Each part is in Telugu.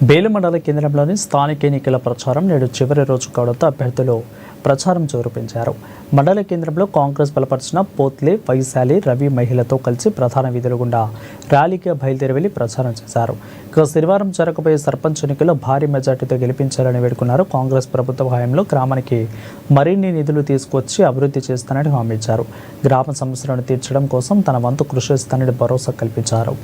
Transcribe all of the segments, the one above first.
బేలు మండల కేంద్రంలోని స్థానిక ఎన్నికల ప్రచారం నేడు చివరి రోజు కావడంతో అభ్యర్థులు ప్రచారం జోరు పెంచారు. మండల కేంద్రంలో కాంగ్రెస్ బలపరిచిన పోత్లే, వైశాలి, రవి మహిళతో కలిసి ప్రధాన వీధుల గుండా ర్యాలీగా బయలుదేరి వెళ్లి ప్రచారం చేశారు. ఇక శనివారం జరగబోయే సర్పంచ్ ఎన్నికల్లో భారీ మెజార్టీతో గెలిపించాలని వేడుకున్నారు. కాంగ్రెస్ ప్రభుత్వ హయాంలో గ్రామానికి మరిన్ని నిధులు తీసుకొచ్చి అభివృద్ధి చేస్తానని హామీ ఇచ్చారు. గ్రామ సమస్యలను తీర్చడం కోసం తన వంతు కృషి చేస్తానని భరోసా కల్పించారు.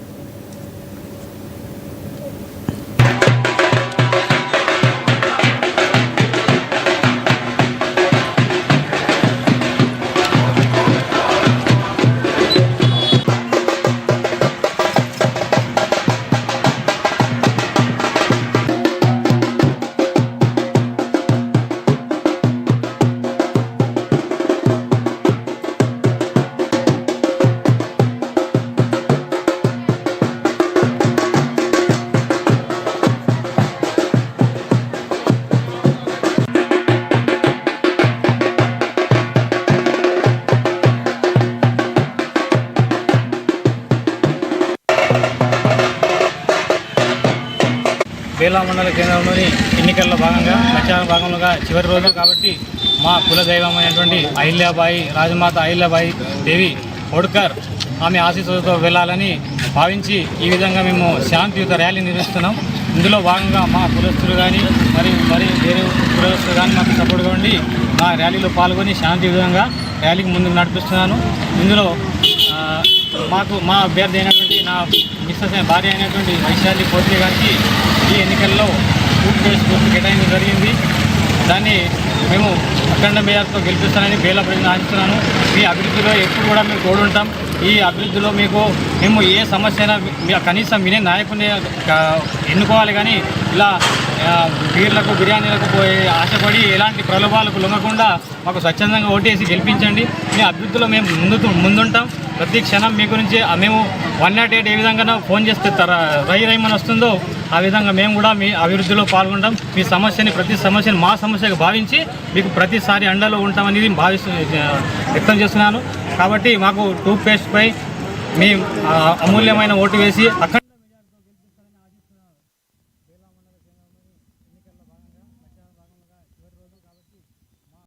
బేలా మండల కేంద్రంలోని ఎన్నికల్లో భాగంగా ప్రచార భాగంగా చివరి రోజు కాబట్టి మా కుల దైవమైనటువంటి అహిల్యాబాయి, రాజమాత అహిల్యాబాయి దేవి హోడ్కర్ ఆమె ఆశీస్సులతో వెళ్ళాలని భావించి ఈ విధంగా మేము శాంతియుత ర్యాలీ నిర్వహిస్తున్నాం. ఇందులో భాగంగా మా కులస్తులు కానీ మరి వేరే కులస్తులు కానీ మాకు సపోర్ట్గా ఉండి మా ర్యాలీలో పాల్గొని శాంతియుతంగా ర్యాలీకి ముందుకు నడిపిస్తున్నాను. ఇందులో మా అభ్యర్థి అయినటువంటి నా మిస్సెస్ భార్య అయినటువంటి వైశాలి పోత్లే గారికి ఈ ఎన్నికల్లో పూర్తి కేటాయించడం జరిగింది. దాన్ని మేము అఖండ మేయర్తో గెలిపిస్తానని బేలా ప్రజలను ఆశిస్తున్నాను. మీ అభివృద్ధిలో ఎప్పుడు కూడా మేము తోడుంటాం. ఈ అభివృద్ధిలో మేము ఏ సమస్య అయినా కనీసం వినే నాయకుని ఎన్నుకోవాలి, కానీ ఇలా బీర్లకు బిర్యానీలకు పోయి ఆశపడి ఎలాంటి ప్రలోభాలకు లొంగకుండా మాకు స్వచ్ఛందంగా ఓటేసి గెలిపించండి. మీ అభివృద్ధిలో మేము ముందుంటాం. ప్రతి క్షణం మీ గురించి మేము 108 ఏ విధంగా ఫోన్ చేస్తే రైమని వస్తుందో ఆ విధంగా మేము కూడా మీ అభివృద్ధిలో పాల్గొంటాం. మీ ప్రతి సమస్యని మా సమస్యగా భావించి మీకు ప్రతిసారి అండలో ఉంటామనేది వ్యక్తం చేస్తున్నాను. కాబట్టి మాకు టూత్ పేస్ట్పై మీ అమూల్యమైన ఓటు వేసి